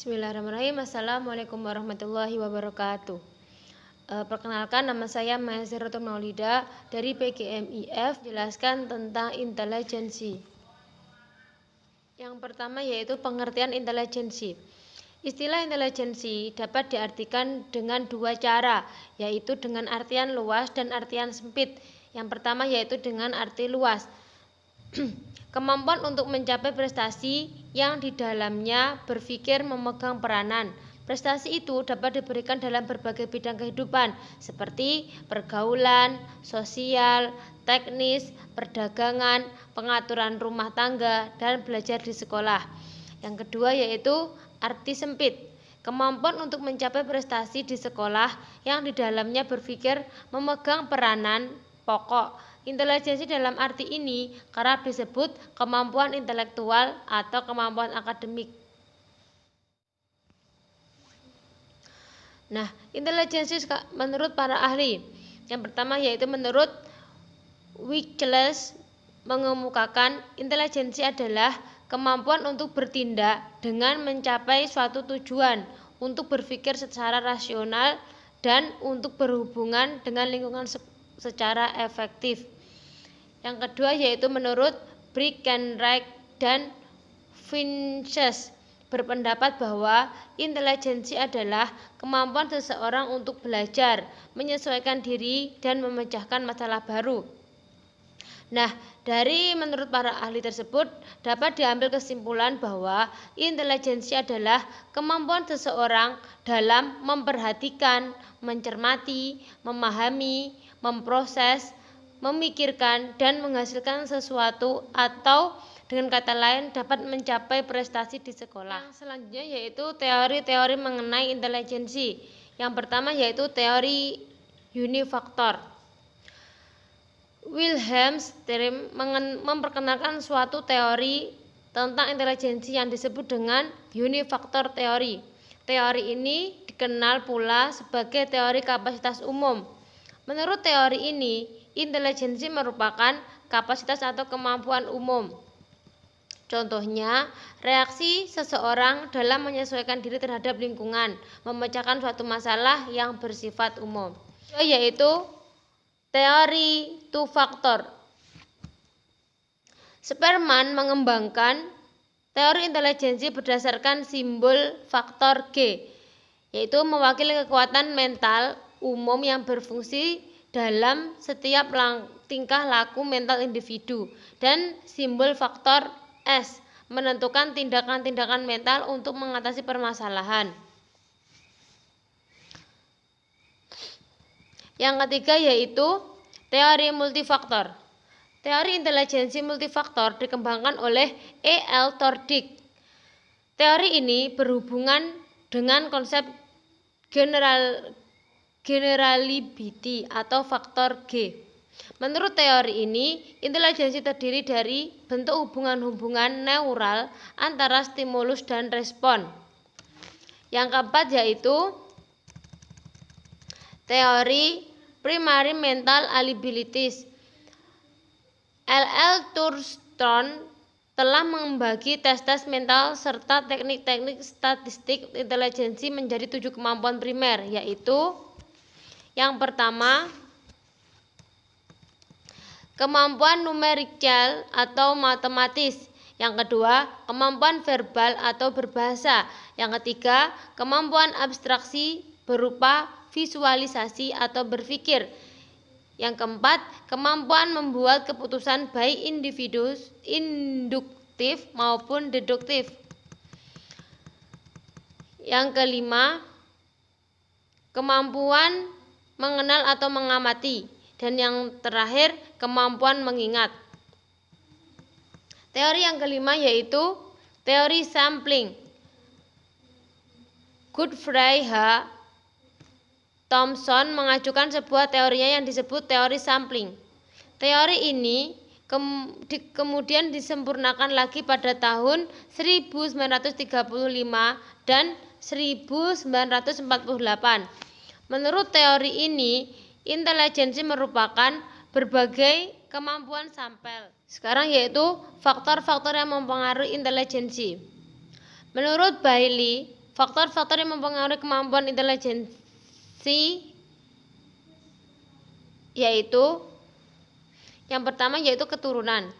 Bismillahirrahmanirrahim. Assalamualaikum warahmatullahi wabarakatuh. Perkenalkan, nama saya Maizaratul Maulida dari PGMIF. Jelaskan tentang intelijensi. Yang pertama yaitu pengertian intelijensi. Istilah intelijensi dapat diartikan dengan dua cara, yaitu dengan artian luas dan artian sempit. Yang pertama yaitu dengan arti luas. Kemampuan untuk mencapai prestasi yang di dalamnya berpikir memegang peranan. Prestasi itu dapat diberikan dalam berbagai bidang kehidupan seperti pergaulan, sosial, teknis, perdagangan, pengaturan rumah tangga, dan belajar di sekolah. Yang kedua yaitu arti sempit. Kemampuan untuk mencapai prestasi di sekolah yang di dalamnya berpikir memegang peranan pokok. Intelijensi dalam arti ini kerap disebut kemampuan intelektual atau kemampuan akademik. Nah, intelijensi menurut para ahli. Yang pertama yaitu menurut Wichles mengemukakan intelijensi adalah kemampuan untuk bertindak dengan mencapai suatu tujuan, untuk berpikir secara rasional, dan untuk berhubungan dengan lingkungan secara efektif. Yang kedua yaitu menurut Breckenridge dan Vinces berpendapat bahwa intelijensi adalah kemampuan seseorang untuk belajar, menyesuaikan diri, dan memecahkan masalah baru. Nah, menurut para ahli tersebut dapat diambil kesimpulan bahwa intelijensi adalah kemampuan seseorang dalam memperhatikan, mencermati, memahami, memproses, memikirkan, dan menghasilkan sesuatu, atau dengan kata lain dapat mencapai prestasi di sekolah. Yang selanjutnya yaitu teori-teori mengenai intelijensi. Yang pertama yaitu teori unifaktor. Wilhelm Stern memperkenalkan suatu teori tentang intelijensi yang disebut dengan unifaktor teori. Teori ini dikenal pula sebagai teori kapasitas umum. Menurut teori ini, intelijensi merupakan kapasitas atau kemampuan umum. Contohnya, reaksi seseorang dalam menyesuaikan diri terhadap lingkungan, memecahkan suatu masalah yang bersifat umum. Yaitu teori two factor. Spearman mengembangkan teori intelijensi berdasarkan simbol faktor G, yaitu mewakili kekuatan mental umum yang berfungsi dalam setiap tingkah laku mental individu, dan simbol faktor S menentukan tindakan-tindakan mental untuk mengatasi permasalahan. Yang ketiga yaitu teori multifaktor. Teori intelijensi multifaktor dikembangkan oleh E.L. Tordick. Teori ini berhubungan dengan konsep generality atau faktor G. Menurut teori ini, intelijensi terdiri dari bentuk hubungan-hubungan neural antara stimulus dan respon. Yang keempat yaitu teori primary mental abilities. L.L. Thurston telah membagi tes-tes mental serta teknik-teknik statistik intelijensi menjadi 7 kemampuan primer, yaitu yang pertama, kemampuan numerikal atau matematis. Yang kedua, kemampuan verbal atau berbahasa. Yang ketiga, kemampuan abstraksi berupa visualisasi atau berpikir. Yang keempat, kemampuan membuat keputusan baik induktif maupun deduktif. Yang kelima, kemampuan mengenal atau mengamati, dan yang terakhir kemampuan mengingat. Teori yang kelima yaitu teori sampling. Godfrey H. Thompson mengajukan sebuah teorinya yang disebut teori sampling. Teori ini kemudian disempurnakan lagi pada tahun 1935 dan 1948. Menurut teori ini, intelijensi merupakan berbagai kemampuan sampel. Sekarang yaitu faktor-faktor yang mempengaruhi intelijensi. Menurut Bailey, Faktor-faktor yang mempengaruhi kemampuan intelijensi yaitu yang pertama yaitu keturunan.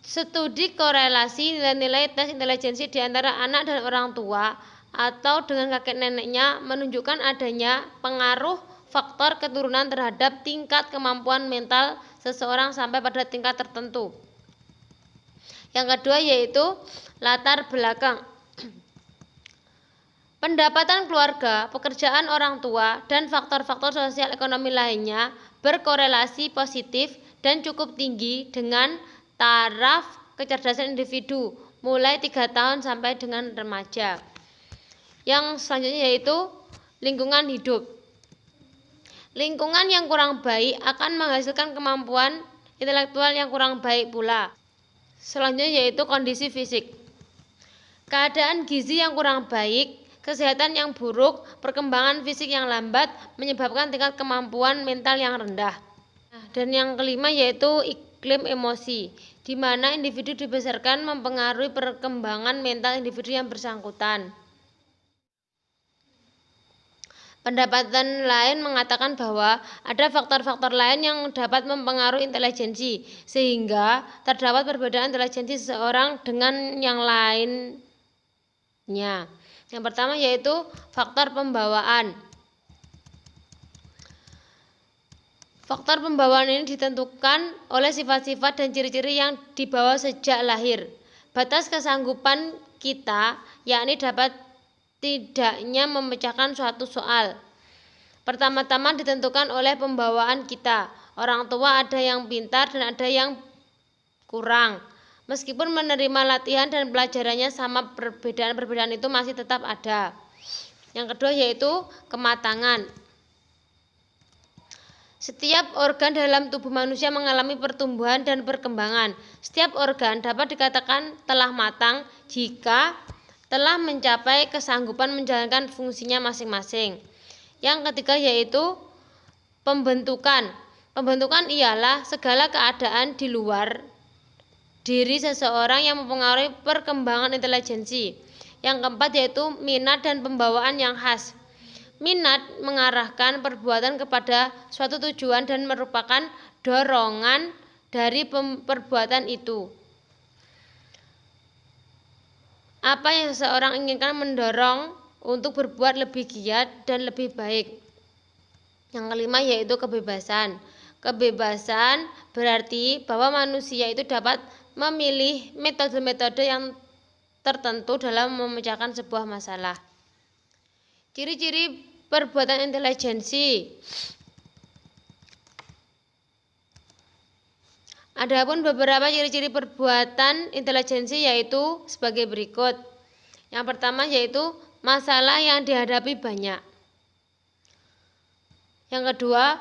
Studi korelasi nilai-nilai tes intelijensi di antara anak dan orang tua atau dengan kakek neneknya menunjukkan adanya pengaruh faktor keturunan terhadap tingkat kemampuan mental seseorang sampai pada tingkat tertentu. Yang kedua yaitu latar belakang. Pendapatan keluarga, pekerjaan orang tua, dan faktor-faktor sosial ekonomi lainnya berkorelasi positif dan cukup tinggi dengan taraf kecerdasan individu mulai 3 tahun sampai dengan remaja. Yang selanjutnya yaitu lingkungan hidup. Lingkungan yang kurang baik akan menghasilkan kemampuan intelektual yang kurang baik pula. Selanjutnya yaitu kondisi fisik. Keadaan gizi yang kurang baik, kesehatan yang buruk, perkembangan fisik yang lambat menyebabkan tingkat kemampuan mental yang rendah. Dan yang kelima yaitu iklim emosi, di mana individu dibesarkan mempengaruhi perkembangan mental individu yang bersangkutan. Pendapatan lain mengatakan bahwa ada faktor-faktor lain yang dapat mempengaruhi intelijensi, sehingga terdapat perbedaan intelijensi seseorang dengan yang lainnya. Yang pertama yaitu faktor pembawaan. Faktor pembawaan ini ditentukan oleh sifat-sifat dan ciri-ciri yang dibawa sejak lahir. Batas kesanggupan kita, yakni dapat tidaknya memecahkan suatu soal, pertama-tama ditentukan oleh pembawaan kita. Orang tua ada yang pintar dan ada yang kurang. Meskipun menerima latihan dan pelajarannya sama, perbedaan-perbedaan itu masih tetap ada. Yang kedua yaitu kematangan. Setiap organ dalam tubuh manusia mengalami pertumbuhan dan perkembangan. Setiap organ dapat dikatakan telah matang jika telah mencapai kesanggupan menjalankan fungsinya masing-masing. Yang ketiga yaitu pembentukan. Pembentukan ialah segala keadaan di luar diri seseorang yang mempengaruhi perkembangan intelijensi. Yang keempat yaitu minat dan pembawaan yang khas. Minat mengarahkan perbuatan kepada suatu tujuan dan merupakan dorongan dari perbuatan itu. Apa yang seseorang inginkan mendorong untuk berbuat lebih giat dan lebih baik. Yang kelima yaitu kebebasan. Kebebasan berarti bahwa manusia itu dapat memilih metode-metode yang tertentu dalam memecahkan sebuah masalah. Ciri-ciri perbuatan intelijensi. Adapun beberapa ciri-ciri perbuatan intelijensi yaitu sebagai berikut. Yang pertama yaitu masalah yang dihadapi banyak. Yang kedua,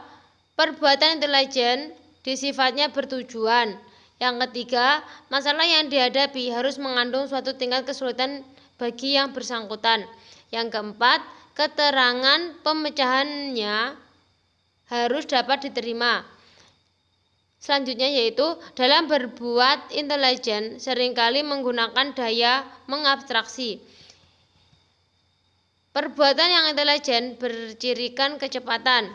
perbuatan intelijen sifatnya bertujuan. Yang ketiga, masalah yang dihadapi harus mengandung suatu tingkat kesulitan bagi yang bersangkutan. Yang keempat, keterangan pemecahannya harus dapat diterima. Selanjutnya yaitu dalam berbuat intelijen seringkali menggunakan daya mengabstraksi. Perbuatan yang intelijen bercirikan kecepatan.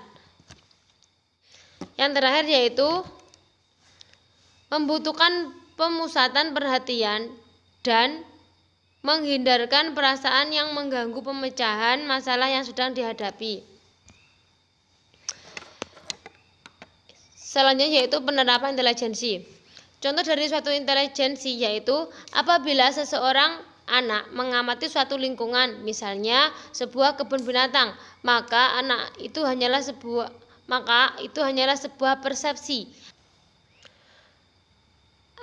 Yang terakhir yaitu membutuhkan pemusatan perhatian dan menghindarkan perasaan yang mengganggu pemecahan masalah yang sedang dihadapi. Selanjutnya yaitu penerapan intelijensi. Contoh dari suatu intelijensi yaitu apabila seseorang anak mengamati suatu lingkungan, misalnya sebuah kebun binatang, maka itu hanyalah sebuah persepsi.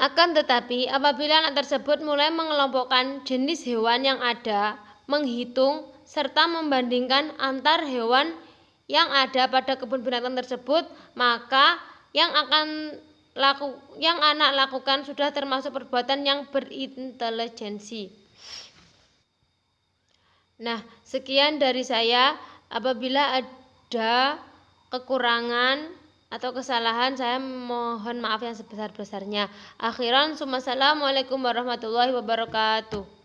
Akan tetapi apabila anak tersebut mulai mengelompokkan jenis hewan yang ada, menghitung serta membandingkan antar hewan yang ada pada kebun binatang tersebut, maka yang anak lakukan sudah termasuk perbuatan yang berintelijensi. Nah, sekian dari saya. Apabila ada kekurangan atau kesalahan, saya mohon maaf yang sebesar-besarnya. Akhiran, assalamualaikum warahmatullahi wabarakatuh.